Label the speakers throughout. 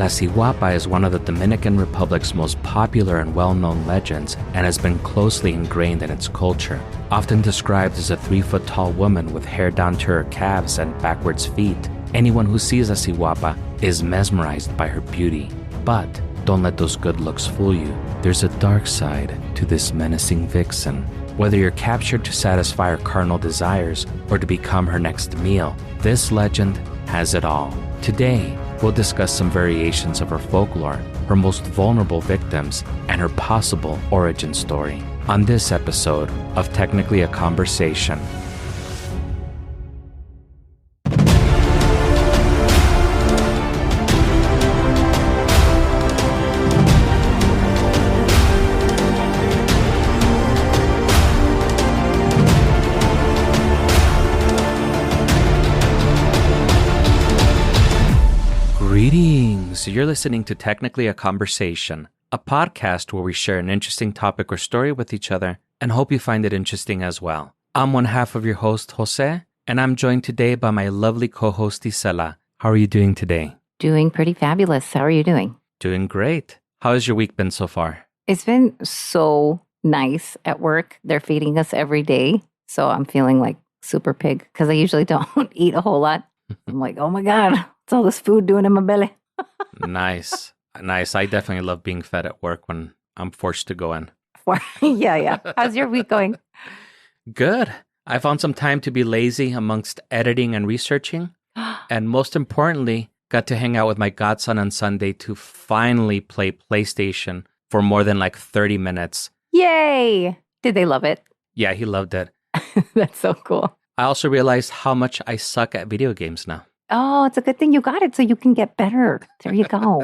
Speaker 1: La Ciguapa is one of the Dominican Republic's most popular and well-known legends and has been closely ingrained in its culture. Often described as a 3-foot-tall woman with hair down to her calves and backwards feet, anyone who sees a Ciguapa is mesmerized by her beauty. But don't let those good looks fool you. There's a dark side to this menacing vixen. Whether you're captured to satisfy her carnal desires or to become her next meal, this legend has it all. Today, we'll discuss some variations of her folklore, her most vulnerable victims, and her possible origin story on this episode of Technically a Conversation. Greetings! You're listening to Technically a Conversation, a podcast where we share an interesting topic or story with each other and hope you find it interesting as well. I'm one half of your host, Jose, and I'm joined today by my lovely co-host, Isela. How are you doing today?
Speaker 2: Doing pretty fabulous. How are you doing?
Speaker 1: Doing great. How has your week been so far?
Speaker 2: It's been so nice at work. They're feeding us every day, so I'm feeling like super pig because I usually don't eat a whole lot. I'm like, oh my God. What's all this food doing in my belly?
Speaker 1: Nice. I definitely love being fed at work when I'm forced to go in.
Speaker 2: Yeah. How's your week going?
Speaker 1: Good. I found some time to be lazy amongst editing and researching. And most importantly, got to hang out with my godson on Sunday to finally play PlayStation for more than like 30 minutes.
Speaker 2: Yay! Did they love it?
Speaker 1: Yeah, he loved it.
Speaker 2: That's so cool.
Speaker 1: I also realized how much I suck at video games now.
Speaker 2: Oh, it's a good thing you got it so you can get better. There you go.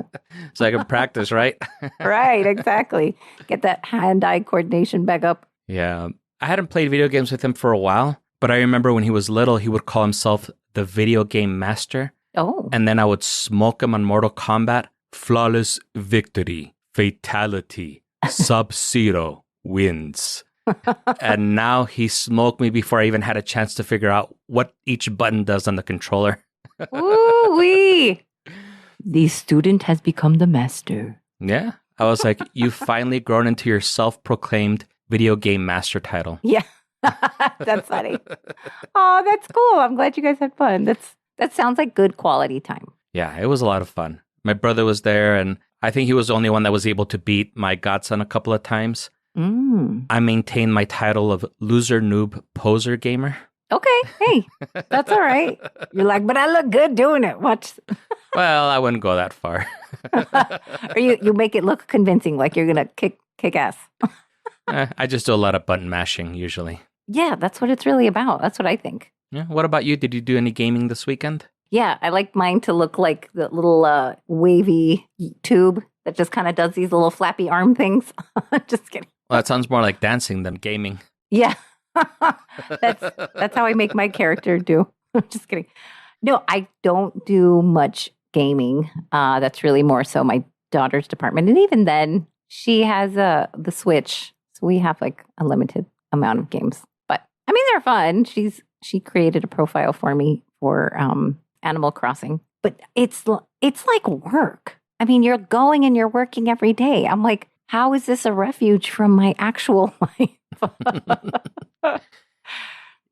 Speaker 1: So I can practice, right?
Speaker 2: Right, exactly. Get that hand-eye coordination back up.
Speaker 1: Yeah. I hadn't played video games with him for a while, but I remember when he was little, he would call himself the video game master.
Speaker 2: Oh.
Speaker 1: And then I would smoke him on Mortal Kombat. Flawless victory, fatality, Sub-Zero wins. And now he smoked me before I even had a chance to figure out what each button does on the controller.
Speaker 2: Ooh-wee. The student has become the master.
Speaker 1: Yeah. I was like, you've finally grown into your self-proclaimed video game master title.
Speaker 2: Yeah. That's funny. Oh, that's cool. I'm glad you guys had fun. That sounds like good quality time.
Speaker 1: Yeah, it was a lot of fun. My brother was there, and I think he was the only one that was able to beat my godson a couple of times. I maintained my title of loser, noob, poser gamer.
Speaker 2: Okay. Hey, that's all right. You're like, but I look good doing it. Watch.
Speaker 1: Well, I wouldn't go that far.
Speaker 2: Or you make it look convincing, like you're going to kick ass.
Speaker 1: I just do a lot of button mashing usually.
Speaker 2: Yeah, that's what it's really about. That's what I think.
Speaker 1: Yeah. What about you? Did you do any gaming this weekend?
Speaker 2: Yeah, I like mine to look like the little wavy tube that just kind of does these little flappy arm things. Just kidding.
Speaker 1: Well, that sounds more like dancing than gaming.
Speaker 2: Yeah. That's how I make my character do. Just kidding. No, I don't do much gaming. That's really more so my daughter's department. And even then, she has the Switch. So we have like a limited amount of games. But I mean, they're fun. She created a profile for me for Animal Crossing. But it's like work. I mean, you're going and you're working every day. I'm like, how is this a refuge from my actual life?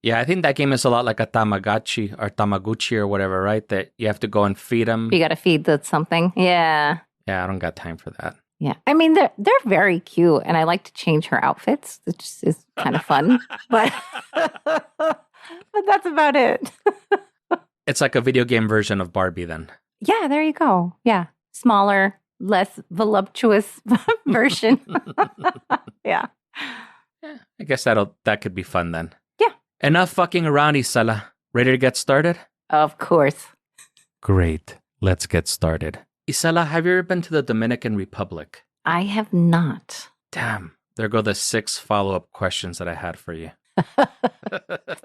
Speaker 1: Yeah, I think that game is a lot like a Tamaguchi or whatever, right? That you have to go and feed them.
Speaker 2: You got to feed the something. Yeah.
Speaker 1: Yeah, I don't got time for that.
Speaker 2: Yeah. I mean, they're very cute, and I like to change her outfits, which is kind of fun. But that's about it.
Speaker 1: It's like a video game version of Barbie then.
Speaker 2: Yeah, there you go. Yeah. Smaller, less voluptuous version. Yeah.
Speaker 1: I guess that could be fun then.
Speaker 2: Yeah.
Speaker 1: Enough fucking around, Isela. Ready to get started?
Speaker 2: Of course.
Speaker 1: Great. Let's get started. Isela, have you ever been to the Dominican Republic?
Speaker 2: I have not.
Speaker 1: Damn. There go the 6 follow-up questions that I had for you.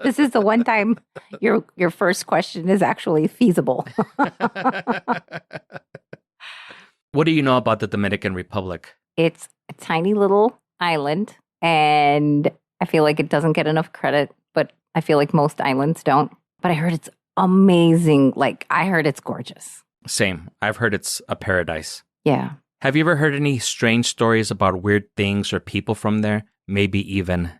Speaker 2: This is the one time your first question is actually feasible.
Speaker 1: What do you know about the Dominican Republic?
Speaker 2: It's a tiny little island, and I feel like it doesn't get enough credit, but I feel like most islands don't. But I heard it's amazing. Like, I heard it's gorgeous.
Speaker 1: Same. I've heard it's a paradise.
Speaker 2: Yeah.
Speaker 1: Have you ever heard any strange stories about weird things or people from there? Maybe even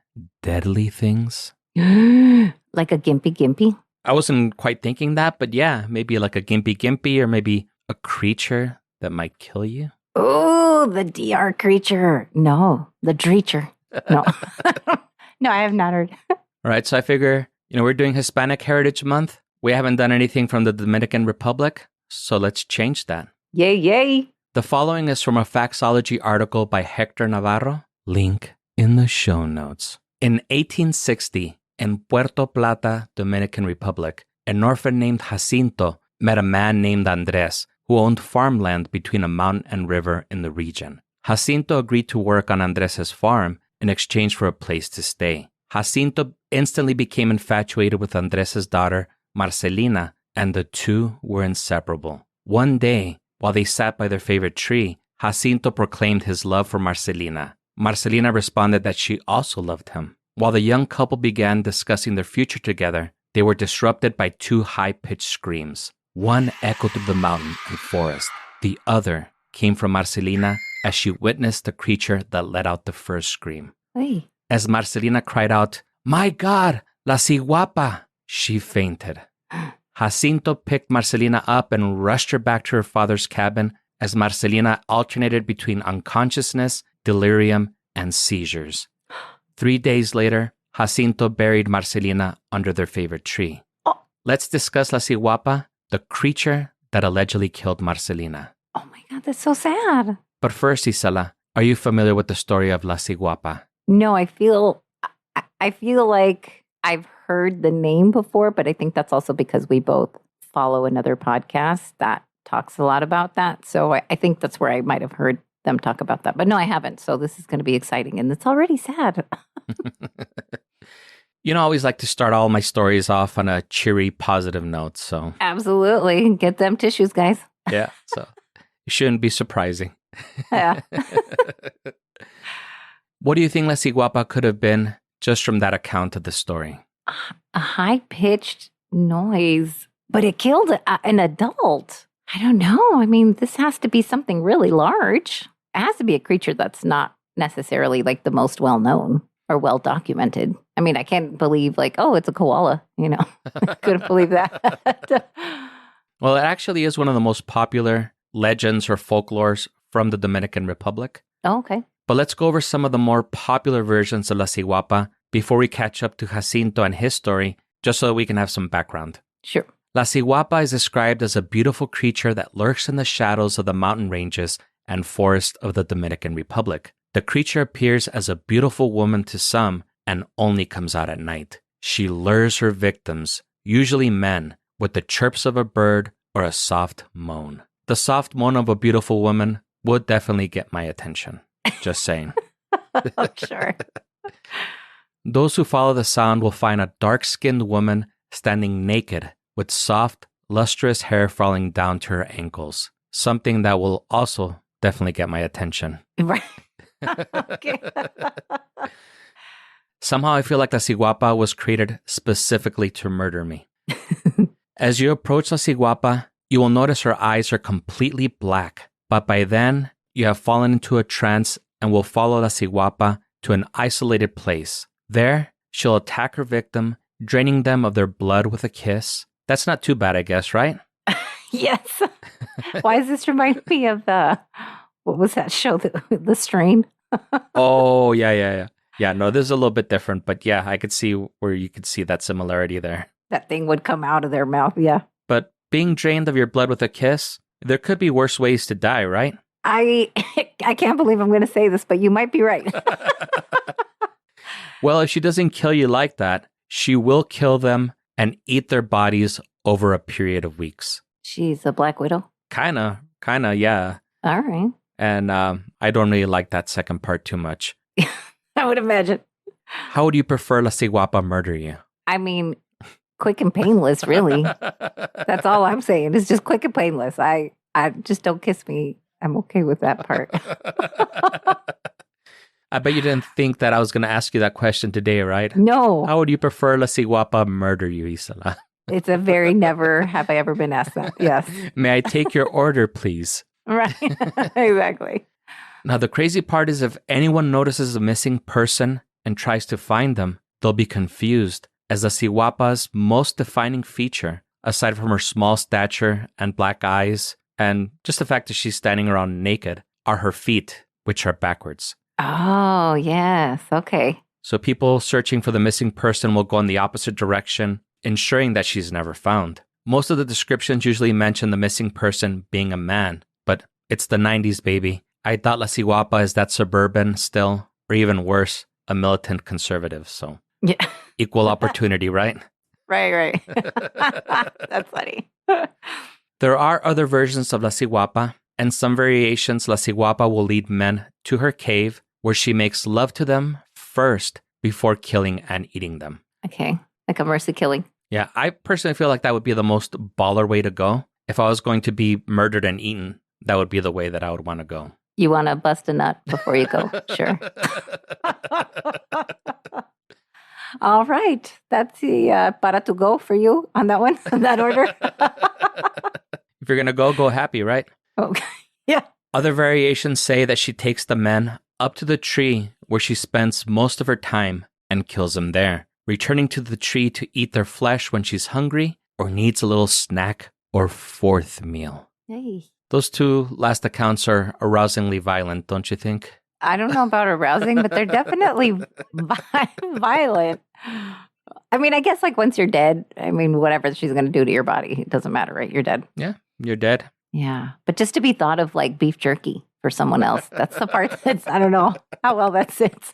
Speaker 1: deadly things?
Speaker 2: Like a gimpy gimpy?
Speaker 1: I wasn't quite thinking that, but yeah, maybe like a gimpy gimpy or maybe a creature that might kill you.
Speaker 2: Oh, the DR creature. No, the dreacher. No. No, I have not heard.
Speaker 1: All right, so I figure, we're doing Hispanic Heritage Month. We haven't done anything from the Dominican Republic, so let's change that.
Speaker 2: Yay, yay.
Speaker 1: The following is from a Faxology article by Hector Navarro. Link in the show notes. In 1860, in Puerto Plata, Dominican Republic, an orphan named Jacinto met a man named Andres who owned farmland between a mountain and river in the region. Jacinto agreed to work on Andres's farm in exchange for a place to stay. Jacinto instantly became infatuated with Andres's daughter, Marcelina, and the two were inseparable. One day, while they sat by their favorite tree, Jacinto proclaimed his love for Marcelina. Marcelina responded that she also loved him. While the young couple began discussing their future together, they were disrupted by two high-pitched screams. One echoed through the mountain and forest. The other came from Marcelina as she witnessed the creature that let out the first scream.
Speaker 2: Hey.
Speaker 1: As Marcelina cried out, "My God, la Ciguapa!" she fainted. Jacinto picked Marcelina up and rushed her back to her father's cabin as Marcelina alternated between unconsciousness, delirium, and seizures. 3 days later, Jacinto buried Marcelina under their favorite tree.
Speaker 2: Oh.
Speaker 1: Let's discuss La Ciguapa, the creature that allegedly killed Marcelina.
Speaker 2: Oh my God, that's so sad.
Speaker 1: But first, Isela, are you familiar with the story of La Ciguapa?
Speaker 2: No, I feel like I've heard the name before, but I think that's also because we both follow another podcast that talks a lot about that. So I think that's where I might have heard them talk about that. But no, I haven't. So this is going to be exciting. And it's already sad.
Speaker 1: I always like to start all my stories off on a cheery, positive note. So
Speaker 2: absolutely. Get them tissues, guys.
Speaker 1: Yeah. So it shouldn't be surprising.
Speaker 2: Yeah.
Speaker 1: What do you think La Ciguapa could have been just from that account of the story?
Speaker 2: A high-pitched noise, but it killed an adult. I don't know. I mean, this has to be something really large. It has to be a creature that's not necessarily like the most well-known or well-documented. I mean, I can't believe it's a koala, I couldn't believe that.
Speaker 1: Well, it actually is one of the most popular legends or folklores from the Dominican Republic.
Speaker 2: Oh, okay.
Speaker 1: But let's go over some of the more popular versions of La Ciguapa before we catch up to Jacinto and his story, just so that we can have some background.
Speaker 2: Sure.
Speaker 1: La Ciguapa is described as a beautiful creature that lurks in the shadows of the mountain ranges and forests of the Dominican Republic. The creature appears as a beautiful woman to some and only comes out at night. She lures her victims, usually men, with the chirps of a bird or a soft moan. The soft moan of a beautiful woman would definitely get my attention. Just saying.
Speaker 2: Oh, sure.
Speaker 1: Those who follow the sound will find a dark-skinned woman standing naked with soft, lustrous hair falling down to her ankles. Something that will also definitely get my attention.
Speaker 2: Right. Okay.
Speaker 1: Somehow I feel like La Ciguapa was created specifically to murder me. As you approach La Ciguapa, you will notice her eyes are completely black, but by then, you have fallen into a trance and will follow La Ciguapa to an isolated place. There, she'll attack her victim, draining them of their blood with a kiss. That's not too bad, I guess, right?
Speaker 2: Yes. Why does this remind me of what was that show, The Strain?
Speaker 1: Oh, yeah. Yeah, no, this is a little bit different, but yeah, I could see where you could see that similarity there.
Speaker 2: That thing would come out of their mouth, yeah.
Speaker 1: But being drained of your blood with a kiss, there could be worse ways to die, right?
Speaker 2: I can't believe I'm going to say this, but you might be right.
Speaker 1: Well, if she doesn't kill you like that, she will kill them and eat their bodies over a period of weeks.
Speaker 2: She's a Black Widow?
Speaker 1: Kinda, yeah.
Speaker 2: All right.
Speaker 1: And I don't really like that second part too much.
Speaker 2: I would imagine.
Speaker 1: How would you prefer La Ciguapa murder you?
Speaker 2: I mean, quick and painless, really. That's all I'm saying. It's just quick and painless. I just don't kiss me. I'm okay with that part.
Speaker 1: I bet you didn't think that I was going to ask you that question today, right?
Speaker 2: No.
Speaker 1: How would you prefer La Ciguapa murder you, Isela?
Speaker 2: It's a very never have I ever been asked that. Yes.
Speaker 1: May I take your order, please?
Speaker 2: Right. Exactly.
Speaker 1: Now, the crazy part is if anyone notices a missing person and tries to find them, they'll be confused, as the Ciguapa's most defining feature, aside from her small stature and black eyes, and just the fact that she's standing around naked, are her feet, which are backwards.
Speaker 2: Oh, yes. Okay.
Speaker 1: So people searching for the missing person will go in the opposite direction, ensuring that she's never found. Most of the descriptions usually mention the missing person being a man, but it's the 90s, baby. I thought La Ciguapa is that suburban still, or even worse, a militant conservative. So
Speaker 2: Yeah.
Speaker 1: equal opportunity, right?
Speaker 2: Right. That's funny.
Speaker 1: There are other versions of La Ciguapa, and some variations La Ciguapa will lead men to her cave where she makes love to them first before killing and eating them.
Speaker 2: Okay. Like a mercy killing.
Speaker 1: Yeah, I personally feel like that would be the most baller way to go. If I was going to be murdered and eaten, that would be the way that I would want to go.
Speaker 2: You want to bust a nut before you go. Sure. All right. That's the para to go for you on that one, on that order.
Speaker 1: If you're going to go happy, right?
Speaker 2: Okay. Yeah.
Speaker 1: Other variations say that she takes the men up to the tree where she spends most of her time and kills them there, returning to the tree to eat their flesh when she's hungry or needs a little snack or fourth meal.
Speaker 2: Hey.
Speaker 1: Those two last accounts are arousingly violent, don't you think?
Speaker 2: I don't know about arousing, but they're definitely violent. I mean, I guess like once you're dead, I mean, whatever she's going to do to your body, it doesn't matter, right? You're dead.
Speaker 1: Yeah, you're dead.
Speaker 2: Yeah. But just to be thought of like beef jerky for someone else, that's the part that's, I don't know how well that sits.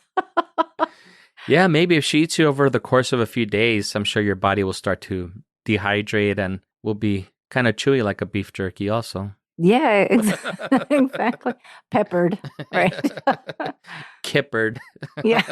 Speaker 1: Yeah, maybe if she eats you over the course of a few days, I'm sure your body will start to dehydrate and will be kind of chewy like a beef jerky also.
Speaker 2: Yeah, exactly. Peppered, right?
Speaker 1: Kippered.
Speaker 2: Yeah.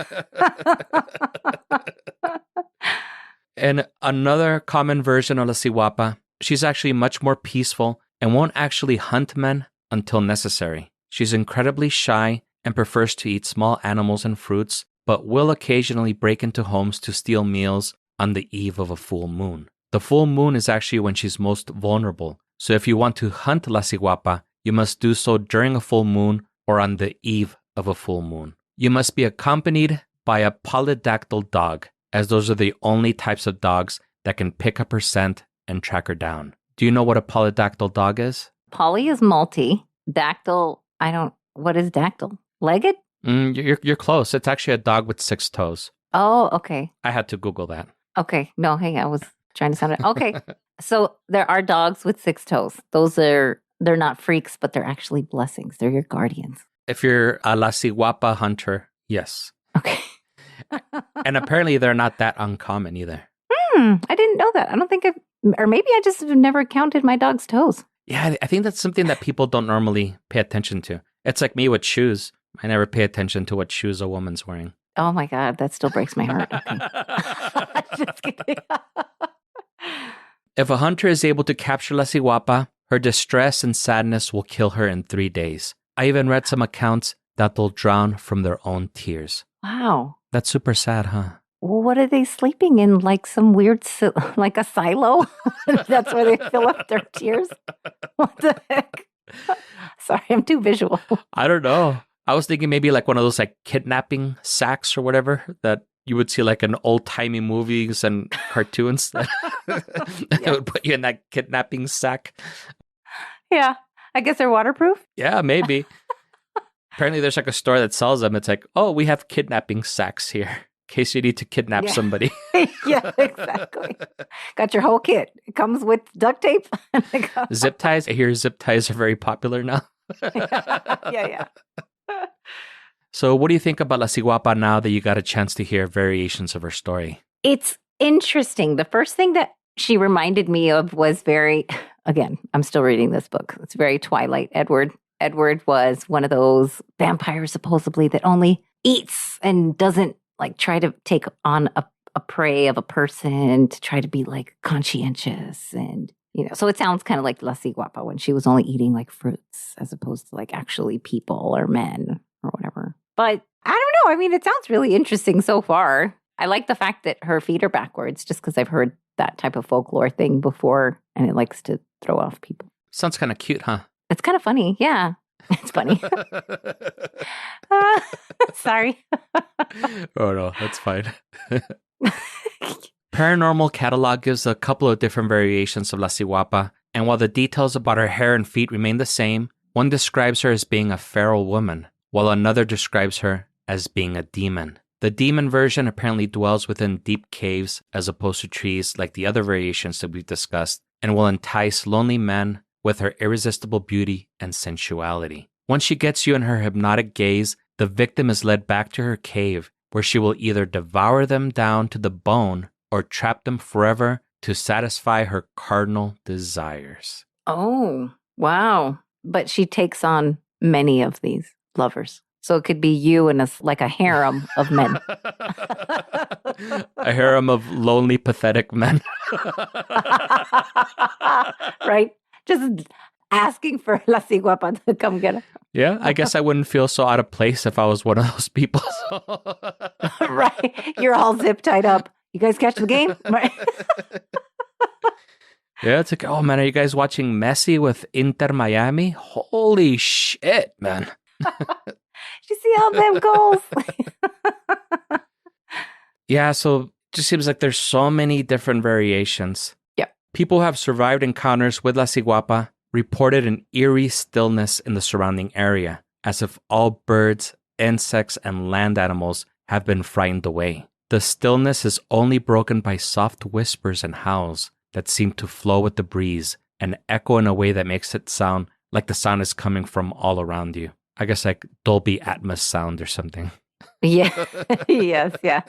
Speaker 1: And another common version of La Ciguapa, she's actually much more peaceful and won't actually hunt men until necessary. She's incredibly shy and prefers to eat small animals and fruits, but will occasionally break into homes to steal meals on the eve of a full moon. The full moon is actually when she's most vulnerable. So if you want to hunt La Ciguapa, you must do so during a full moon or on the eve of a full moon. You must be accompanied by a polydactyl dog, as those are the only types of dogs that can pick up her scent and track her down. Do you know what a polydactyl dog is?
Speaker 2: Poly is multi. Dactyl, what is dactyl? Legged?
Speaker 1: You're close. It's actually a dog with 6 toes.
Speaker 2: Oh, okay.
Speaker 1: I had to Google that.
Speaker 2: Okay. No, hey, I was trying to sound it. Okay. So there are dogs with 6 toes. They're not freaks, but they're actually blessings. They're your guardians.
Speaker 1: If you're a La Ciguapa hunter, yes.
Speaker 2: Okay.
Speaker 1: And apparently they're not that uncommon either.
Speaker 2: I didn't know that. I don't think or maybe I just have never counted my dog's toes.
Speaker 1: Yeah, I think that's something that people don't normally pay attention to. It's like me with shoes. I never pay attention to what shoes a woman's wearing.
Speaker 2: Oh my God, that still breaks my heart. Okay. Just kidding.
Speaker 1: If a hunter is able to capture La Ciguapa, her distress and sadness will kill her in 3 days. I even read some accounts that they'll drown from their own tears.
Speaker 2: Wow.
Speaker 1: That's super sad, huh?
Speaker 2: Well, what are they sleeping in? Like some weird, like a silo? That's where they fill up their tears? What the heck? Sorry, I'm too visual.
Speaker 1: I don't know. I was thinking maybe like one of those like kidnapping sacks or whatever that you would see like in old-timey movies and cartoons that would put you in that kidnapping sack.
Speaker 2: Yeah. I guess they're waterproof?
Speaker 1: Yeah, maybe. Apparently there's like a store that sells them. It's like, oh, we have kidnapping sacks here in case you need to kidnap somebody.
Speaker 2: Yeah, exactly. Got your whole kit. It comes with duct tape.
Speaker 1: Zip ties. I hear zip ties are very popular now.
Speaker 2: Yeah.
Speaker 1: So what do you think about La Ciguapa now that you got a chance to hear variations of her story?
Speaker 2: It's interesting. The first thing that she reminded me of was again, I'm still reading this book. It's very Twilight. Edward was one of those vampires supposedly that only eats and doesn't like try to take on a prey of a person to try to be like conscientious and so it sounds kind of like La Ciguapa when she was only eating like fruits as opposed to like actually people or men or whatever. But I don't know. I mean, it sounds really interesting so far. I like the fact that her feet are backwards just because I've heard that type of folklore thing before, and it likes to throw off people.
Speaker 1: Sounds kind of cute, huh?
Speaker 2: It's kind of funny. Yeah, it's funny. Sorry.
Speaker 1: Oh, no, that's fine. Paranormal Catalog gives a couple of different variations of La Ciguapa, and while the details about her hair and feet remain the same, one describes her as being a feral woman, while another describes her as being a demon. The demon version apparently dwells within deep caves as opposed to trees like the other variations that we've discussed, and will entice lonely men with her irresistible beauty and sensuality. Once she gets you in her hypnotic gaze, the victim is led back to her cave, where she will either devour them down to the bone or trap them forever to satisfy her carnal desires.
Speaker 2: Oh, wow. But she takes on many of these lovers. So it could be you and like a harem of men.
Speaker 1: A harem of lonely, pathetic men.
Speaker 2: Right? Just asking for La Ciguapa to come get her.
Speaker 1: Yeah, I guess I wouldn't feel so out of place if I was one of those people.
Speaker 2: Right. You're all zip tied up. You guys catch the game? Right.
Speaker 1: Yeah, it's like, oh man, are you guys watching Messi with Inter Miami? Holy shit, man.
Speaker 2: Did you see all them goals?
Speaker 1: Yeah, so it just seems like there's so many different variations.
Speaker 2: Yep.
Speaker 1: People who have survived encounters with La Ciguapa reported an eerie stillness in the surrounding area, as if all birds, insects, and land animals have been frightened away. The stillness is only broken by soft whispers and howls that seem to flow with the breeze and echo in a way that makes it sound like the sound is coming from all around you. I guess like Dolby Atmos sound or something.
Speaker 2: Yeah. Yes, yeah.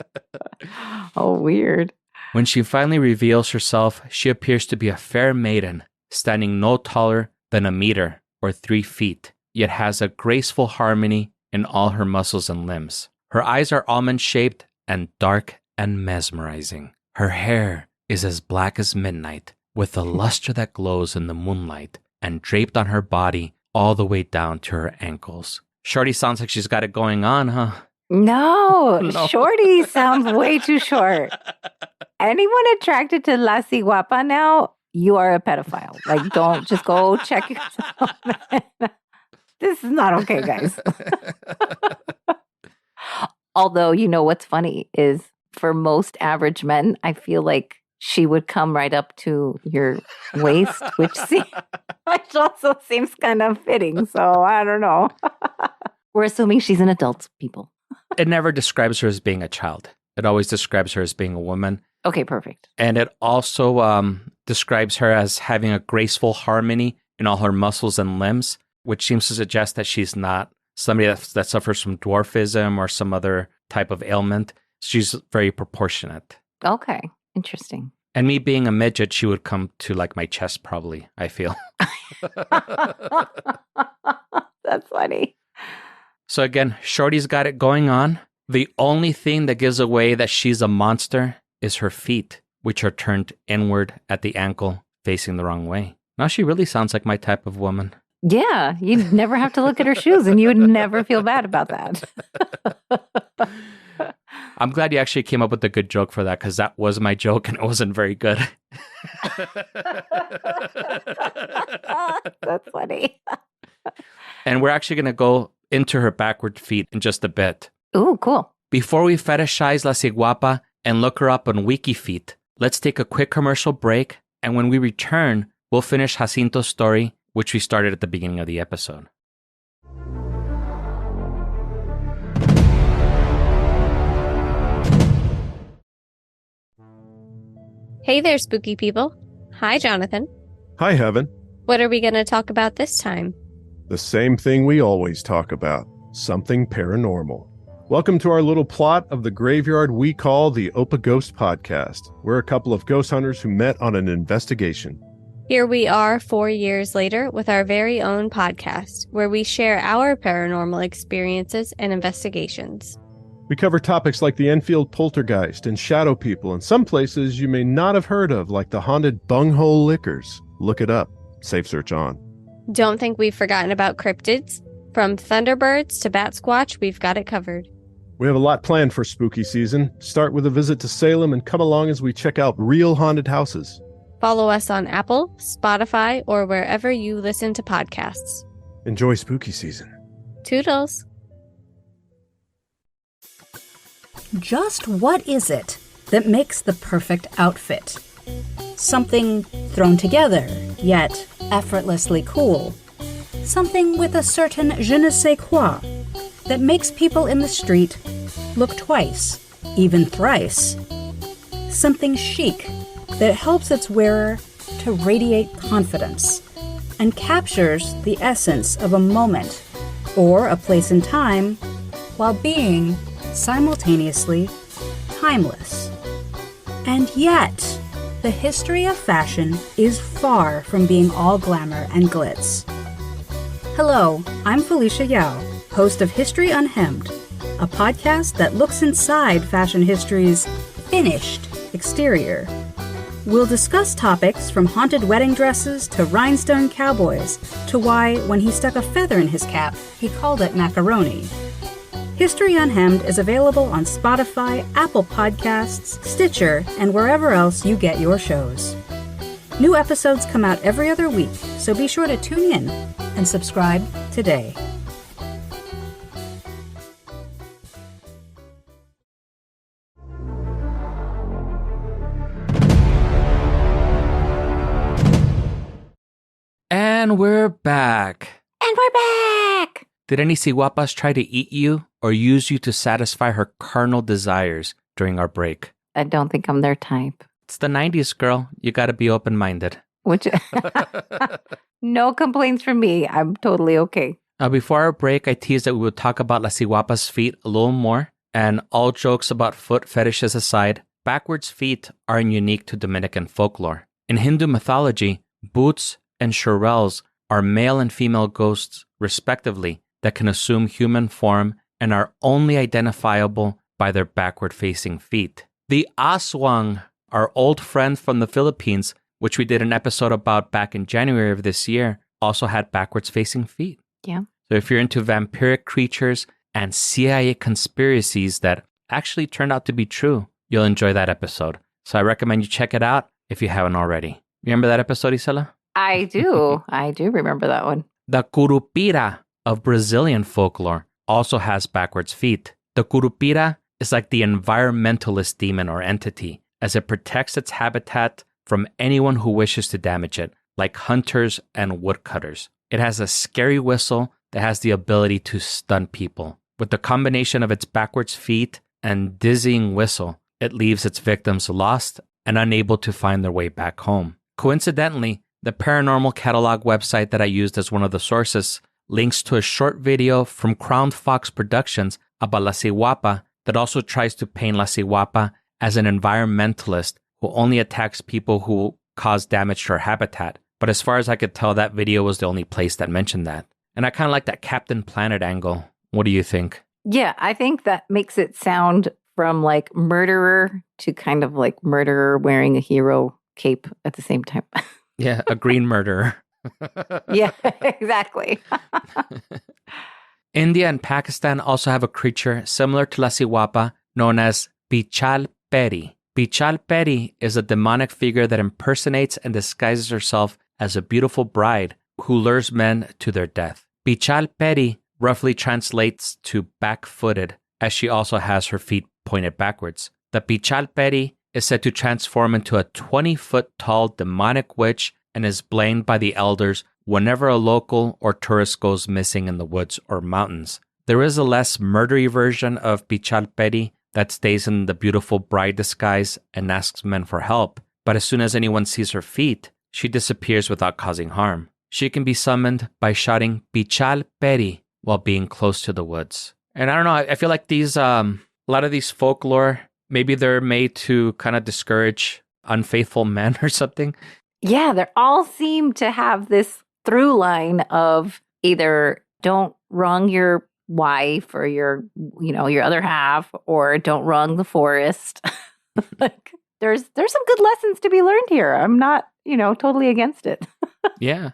Speaker 2: Oh, weird.
Speaker 1: When she finally reveals herself, she appears to be a fair maiden, standing no taller than a meter or 3 feet, yet has a graceful harmony in all her muscles and limbs. Her eyes are almond-shaped and dark and mesmerizing. Her hair is as black as midnight, with a luster that glows in the moonlight, and draped on her body all the way down to her ankles. Shorty sounds like she's got it going on, huh?
Speaker 2: No. Shorty sounds way too short. Anyone attracted to La Ciguapa now, you are a pedophile. Like, don't just go check yourself. This is not okay, guys. Although, you know what's funny is for most average men, I feel like she would come right up to your waist, which also seems kind of fitting. So I don't know. We're assuming she's an adult, people.
Speaker 1: It never describes her as being a child. It always describes her as being a woman.
Speaker 2: Okay, perfect.
Speaker 1: And it also describes her as having a graceful harmony in all her muscles and limbs, which seems to suggest that she's not somebody that suffers from dwarfism or some other type of ailment. She's very proportionate.
Speaker 2: Okay, interesting.
Speaker 1: And me being a midget, she would come to like my chest probably, I feel.
Speaker 2: That's funny.
Speaker 1: So again, Shorty's got it going on. The only thing that gives away that she's a monster is her feet, which are turned inward at the ankle, facing the wrong way. Now she really sounds like my type of woman.
Speaker 2: Yeah, you'd never have to look at her shoes and you would never feel bad about that.
Speaker 1: I'm glad you actually came up with a good joke for that, because that was my joke and it wasn't very good.
Speaker 2: That's funny.
Speaker 1: And we're actually going to go into her backward feet in just a bit.
Speaker 2: Ooh, cool.
Speaker 1: Before we fetishize La Ciguapa and look her up on WikiFeet, let's take a quick commercial break. And when we return, we'll finish Jacinto's story, which we started at the beginning of the episode.
Speaker 3: Hey there, spooky people. Hi, Jonathan.
Speaker 4: Hi, Heaven.
Speaker 3: What are we going to talk about this time?
Speaker 4: The same thing we always talk about, something paranormal. Welcome to our little plot of the graveyard we call the Opa Ghost Podcast. We're a couple of ghost hunters who met on an investigation.
Speaker 3: Here we are 4 years later with our very own podcast, where we share our paranormal experiences and investigations.
Speaker 4: We cover topics like the Enfield poltergeist and shadow people, and some places you may not have heard of, like the haunted bunghole liquors. Look it up. Safe search on.
Speaker 3: Don't think we've forgotten about cryptids. From thunderbirds to bat squatch, we've got it covered.
Speaker 4: We have a lot planned for spooky season. Start with a visit to Salem and come along as we check out real haunted houses.
Speaker 3: Follow us on Apple, Spotify, or wherever you listen to podcasts.
Speaker 4: Enjoy spooky season.
Speaker 3: Toodles.
Speaker 5: Just what is it that makes the perfect outfit? Something thrown together, yet effortlessly cool. Something with a certain je ne sais quoi that makes people in the street look twice, even thrice. Something chic that helps its wearer to radiate confidence and captures the essence of a moment or a place in time while being simultaneously timeless. And yet, the history of fashion is far from being all glamour and glitz. Hello, I'm Felicia Yao, host of History Unhemmed, a podcast that looks inside fashion history's finished exterior. We'll discuss topics from haunted wedding dresses to rhinestone cowboys to why, when he stuck a feather in his cap, he called it macaroni. History Unhemmed is available on Spotify, Apple Podcasts, Stitcher, and wherever else you get your shows. New episodes come out every other week, so be sure to tune in and subscribe today.
Speaker 1: And we're back.
Speaker 2: And we're back!
Speaker 1: Did any Ciguapas try to eat you or use you to satisfy her carnal desires during our break?
Speaker 2: I don't think I'm their type.
Speaker 1: It's the 90s, girl. You gotta be open-minded.
Speaker 2: Which, no complaints from me. I'm totally okay.
Speaker 1: Before our break, I teased that we would talk about La Ciguapa's feet a little more. And all jokes about foot fetishes aside, backwards feet aren't unique to Dominican folklore. In Hindu mythology, boots and churels are male and female ghosts, respectively, that can assume human form and are only identifiable by their backward-facing feet. The aswang, our old friend from the Philippines, which we did an episode about back in January of this year, also had backwards-facing feet.
Speaker 2: Yeah.
Speaker 1: So if you're into vampiric creatures and CIA conspiracies that actually turned out to be true, you'll enjoy that episode. So I recommend you check it out if you haven't already. Remember that episode, Isela?
Speaker 2: I do. I do remember that one.
Speaker 1: The curupira of Brazilian folklore also has backwards feet. The curupira is like the environmentalist demon or entity, as it protects its habitat from anyone who wishes to damage it, like hunters and woodcutters. It has a scary whistle that has the ability to stun people. With the combination of its backwards feet and dizzying whistle, it leaves its victims lost and unable to find their way back home. Coincidentally, the paranormal catalog website that I used as one of the sources links to a short video from Crown Fox Productions about La Ciguapa that also tries to paint La Ciguapa as an environmentalist who only attacks people who cause damage to her habitat. But as far as I could tell, that video was the only place that mentioned that. And I kind of like that Captain Planet angle. What do you think?
Speaker 2: Yeah, I think that makes it sound from like murderer to kind of like murderer wearing a hero cape at the same time.
Speaker 1: Yeah, a green murderer.
Speaker 2: Yeah, exactly.
Speaker 1: India and Pakistan also have a creature similar to La Ciguapa known as Bichal Peri. Bichal Peri is a demonic figure that impersonates and disguises herself as a beautiful bride who lures men to their death. Bichal Peri roughly translates to back-footed, as she also has her feet pointed backwards. The Bichal Peri is said to transform into a 20-foot-tall demonic witch and is blamed by the elders whenever a local or tourist goes missing in the woods or mountains. There is a less murdery version of Bichal Peri that stays in the beautiful bride disguise and asks men for help, but as soon as anyone sees her feet, she disappears without causing harm. She can be summoned by shouting Bichal Peri while being close to the woods. And I don't know, I feel like these, a lot of these folklore, maybe they're made to kind of discourage unfaithful men or something.
Speaker 2: Yeah, they all seem to have this through line of either don't wrong your wife or your other half, or don't wrong the forest. Like there's some good lessons to be learned here. I'm not, totally against it.
Speaker 1: Yeah.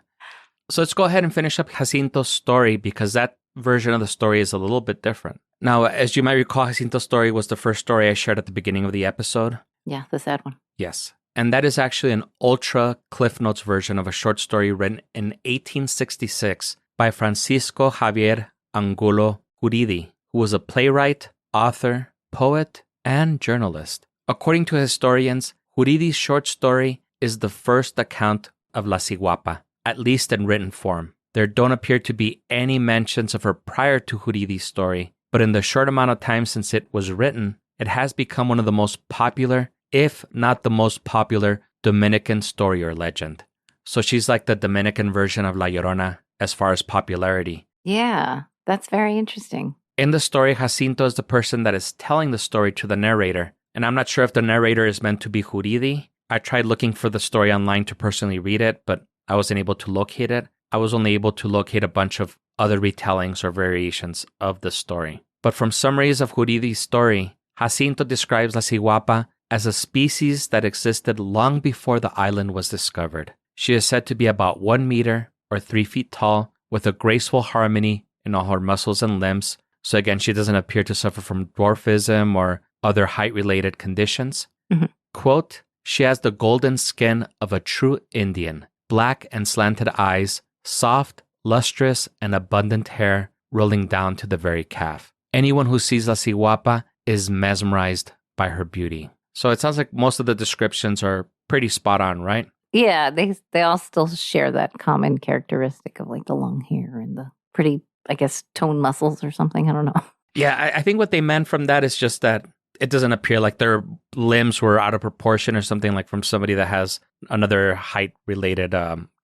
Speaker 1: So let's go ahead and finish up Jacinto's story, because that version of the story is a little bit different. Now, as you might recall, Jacinto's story was the first story I shared at the beginning of the episode.
Speaker 2: Yeah, the sad one.
Speaker 1: Yes. And that is actually an ultra Cliff Notes version of a short story written in 1866 by Francisco Javier Angulo Guridi, who was a playwright, author, poet, and journalist. According to historians, Guridi's short story is the first account of La Ciguapa, at least in written form. There don't appear to be any mentions of her prior to Guridi's story, but in the short amount of time since it was written, it has become one of the most popular, if not the most popular, Dominican story or legend. So she's like the Dominican version of La Llorona as far as popularity.
Speaker 2: Yeah, that's very interesting.
Speaker 1: In the story, Jacinto is the person that is telling the story to the narrator. And I'm not sure if the narrator is meant to be Guridi. I tried looking for the story online to personally read it, but I wasn't able to locate it. I was only able to locate a bunch of other retellings or variations of the story. But from summaries of Guridi's story, Jacinto describes La Ciguapa as a species that existed long before the island was discovered. She is said to be about 1 meter or 3 feet tall, with a graceful harmony in all her muscles and limbs. So again, she doesn't appear to suffer from dwarfism or other height-related conditions.
Speaker 2: Mm-hmm.
Speaker 1: Quote, she has the golden skin of a true Indian, black and slanted eyes, soft, lustrous, and abundant hair rolling down to the very calf. Anyone who sees La Ciguapa is mesmerized by her beauty. So it sounds like most of the descriptions are pretty spot on, right?
Speaker 2: Yeah, they all still share that common characteristic of like the long hair and the pretty, I guess, toned muscles or something. I don't know.
Speaker 1: Yeah, I think what they meant from that is just that it doesn't appear like their limbs were out of proportion or something, like from somebody that has another height-related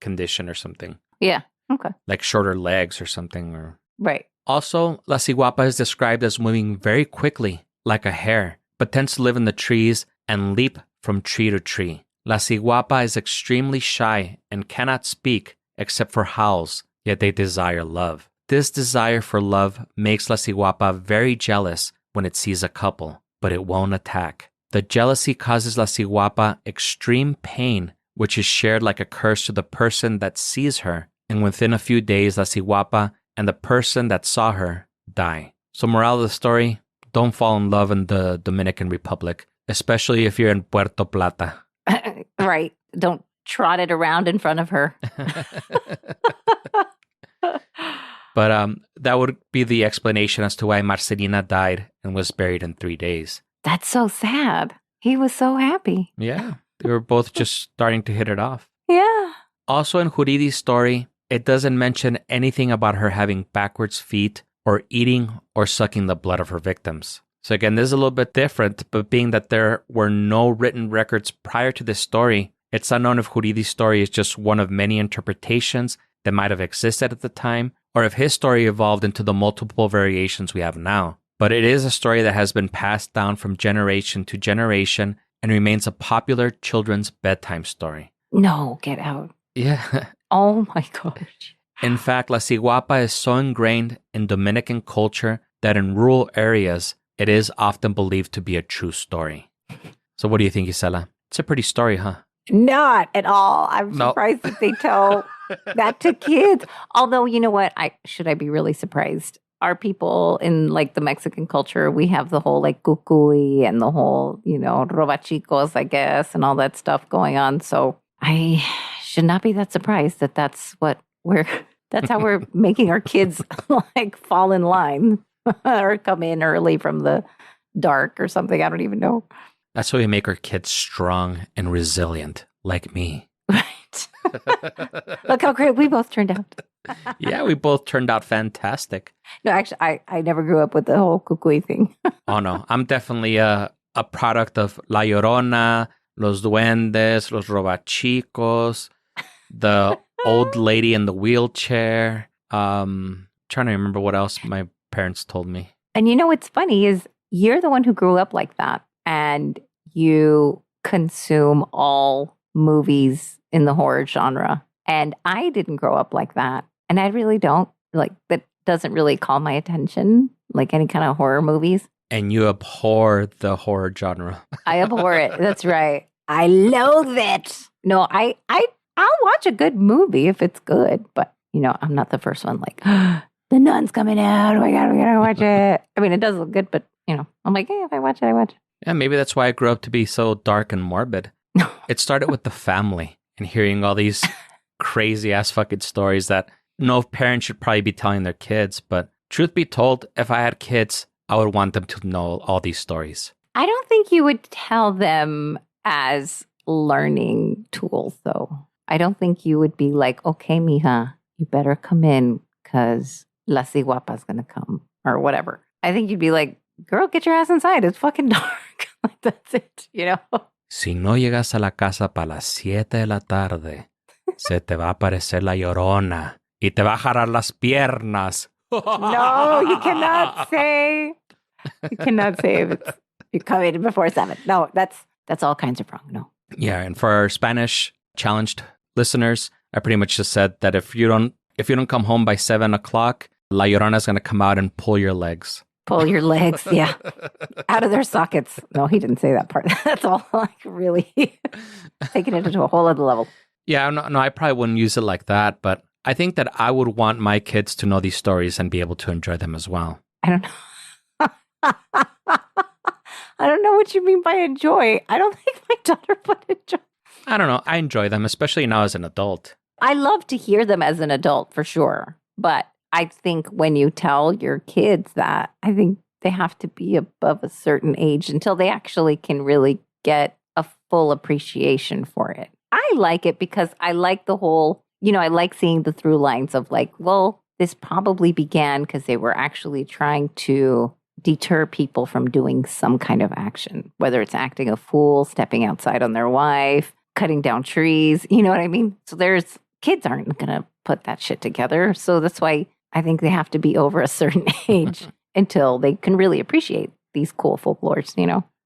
Speaker 1: condition or something.
Speaker 2: Yeah, okay.
Speaker 1: Like shorter legs or something. Or
Speaker 2: Right.
Speaker 1: Also, La Ciguapa is described as moving very quickly, like a hare, but tends to live in the trees and leap from tree to tree. La Ciguapa is extremely shy and cannot speak except for howls, yet they desire love. This desire for love makes La Ciguapa very jealous when it sees a couple, but it won't attack. The jealousy causes La Ciguapa extreme pain, which is shared like a curse to the person that sees her, and within a few days, La Ciguapa and the person that saw her die. So moral of the story, don't fall in love in the Dominican Republic, especially if you're in Puerto Plata.
Speaker 2: Right. Don't trot it around in front of her.
Speaker 1: But that would be the explanation as to why Marcelina died and was buried in 3 days.
Speaker 2: That's so sad. He was so happy.
Speaker 1: Yeah, they were both just starting to hit it off.
Speaker 2: Yeah.
Speaker 1: Also in Guridi's story, it doesn't mention anything about her having backwards feet or eating or sucking the blood of her victims. So again, this is a little bit different, but being that there were no written records prior to this story, it's unknown if Guridi's story is just one of many interpretations that might have existed at the time, or if his story evolved into the multiple variations we have now. But it is a story that has been passed down from generation to generation and remains a popular children's bedtime story.
Speaker 2: No, get out.
Speaker 1: Yeah.
Speaker 2: Oh my gosh.
Speaker 1: In fact, La Ciguapa is so ingrained in Dominican culture that in rural areas, it is often believed to be a true story. So what do you think, Isela? It's a pretty story, huh?
Speaker 2: Not at all. I'm surprised that they tell that to kids. Although, you know what? I be really surprised? Our people in like the Mexican culture, we have the whole like cucuy and the whole, robachicos, I guess, and all that stuff going on. So I should not be that surprised that that's how we're making our kids like fall in line or come in early from the dark or something. I don't even know.
Speaker 1: That's how we make our kids strong and resilient, like me.
Speaker 2: Right. Look how great we both turned out.
Speaker 1: Yeah, we both turned out fantastic.
Speaker 2: No, actually, I never grew up with the whole cucuy thing.
Speaker 1: Oh, no. I'm definitely a product of La Llorona, Los Duendes, Los Robachicos, the old lady in the wheelchair. Trying to remember what else my parents told me.
Speaker 2: And what's funny is you're the one who grew up like that, and you consume all movies in the horror genre. And I didn't grow up like that. And I really don't. Like, that doesn't really call my attention, like any kind of horror movies.
Speaker 1: And you abhor the horror genre.
Speaker 2: I abhor it. That's right. I loathe it. No, I'll watch a good movie if it's good. But, I'm not the first one like, the nun's coming out. Oh my God, we gotta watch it. I mean, it does look good, but I'm like, hey, if I watch it, I watch it.
Speaker 1: Yeah, maybe that's why I grew up to be so dark and morbid. It started with the family and hearing all these crazy ass fucking stories that no parent should probably be telling their kids. But truth be told, if I had kids, I would want them to know all these stories.
Speaker 2: I don't think you would tell them as learning tools, though. I don't think you would be like, okay, mija, you better come in because La Ciguapa's going to come or whatever. I think you'd be like, girl, get your ass inside. It's fucking dark. Like, that's it,
Speaker 1: Si no llegas a la casa para las 7 de la tarde, se te va a aparecer la llorona y te va a jalar las piernas.
Speaker 2: No, you cannot say. You cannot say if you come in before 7. No, that's all kinds of wrong. No.
Speaker 1: Yeah, and for our Spanish challenged listeners, I pretty much just said that if you don't come home by 7 o'clock, La Llorona is going to come out and pull your legs.
Speaker 2: Pull your legs, yeah, out of their sockets. No, he didn't say that part. That's all like really taking it to a whole other level.
Speaker 1: Yeah, no, I probably wouldn't use it like that, but I think that I would want my kids to know these stories and be able to enjoy them as well.
Speaker 2: I don't know. I don't know what you mean by enjoy. I don't think my daughter would enjoy.
Speaker 1: I don't know. I enjoy them, especially now as an adult.
Speaker 2: I love to hear them as an adult for sure. But I think when you tell your kids that, I think they have to be above a certain age until they actually can really get a full appreciation for it. I like it because I like the whole, I like seeing the through lines of like, well, this probably began because they were actually trying to deter people from doing some kind of action, whether it's acting a fool, stepping outside on their wife, cutting down trees, you know what I mean? So kids aren't going to put that shit together. So that's why I think they have to be over a certain age until they can really appreciate these cool folklores,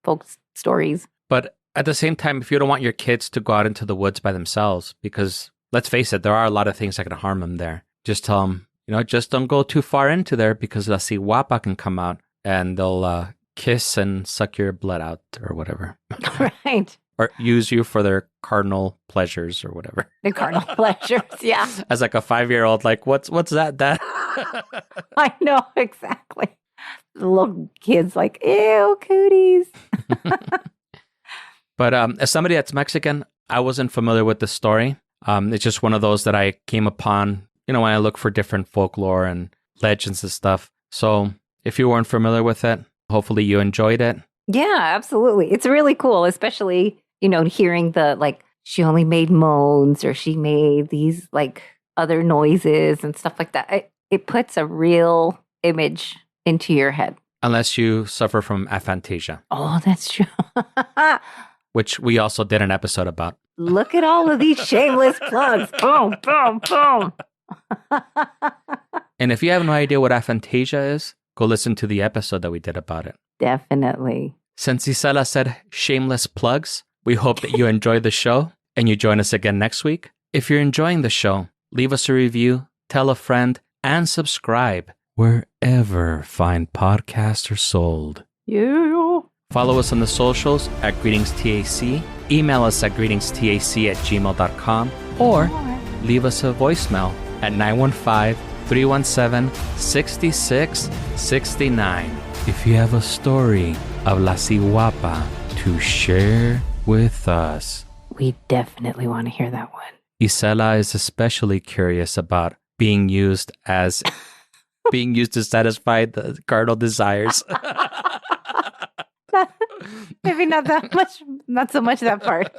Speaker 2: folk stories.
Speaker 1: But at the same time, if you don't want your kids to go out into the woods by themselves, because let's face it, there are a lot of things that can harm them there. Just tell them, just don't go too far into there because La Ciguapa can come out and they'll kiss and suck your blood out or whatever.
Speaker 2: Right.
Speaker 1: Or use you for their carnal pleasures or whatever.
Speaker 2: The carnal pleasures, yeah.
Speaker 1: As like a 5-year-old, like, what's that, Dad?
Speaker 2: I know, exactly. The little kids like, ew, cooties.
Speaker 1: But as somebody that's Mexican, I wasn't familiar with the story. It's just one of those that I came upon, when I look for different folklore and legends and stuff. So if you weren't familiar with it, hopefully you enjoyed it.
Speaker 2: Yeah, absolutely. It's really cool, especially, hearing the, like, she only made moans or she made these, like, other noises and stuff like that. It puts a real image into your head.
Speaker 1: Unless you suffer from aphantasia.
Speaker 2: Oh, that's true.
Speaker 1: Which we also did an episode about.
Speaker 2: Look at all of these shameless plugs. Boom, boom, boom.
Speaker 1: And if you have no idea what aphantasia is, go listen to the episode that we did about it.
Speaker 2: Definitely.
Speaker 1: Since Isela said shameless plugs, we hope that you enjoy the show and you join us again next week. If you're enjoying the show, leave us a review, tell a friend, and subscribe wherever fine podcasts are sold.
Speaker 2: Yeah.
Speaker 1: Follow us on the socials at GreetingsTAC, email us at greetingstac@gmail.com, or leave us a voicemail at 915-317-6669. If you have a story of La Ciguapa to share with us.
Speaker 2: We definitely want to hear that one.
Speaker 1: Isela is especially curious about being used to satisfy the carnal desires.
Speaker 2: Maybe not that much, not so much that part.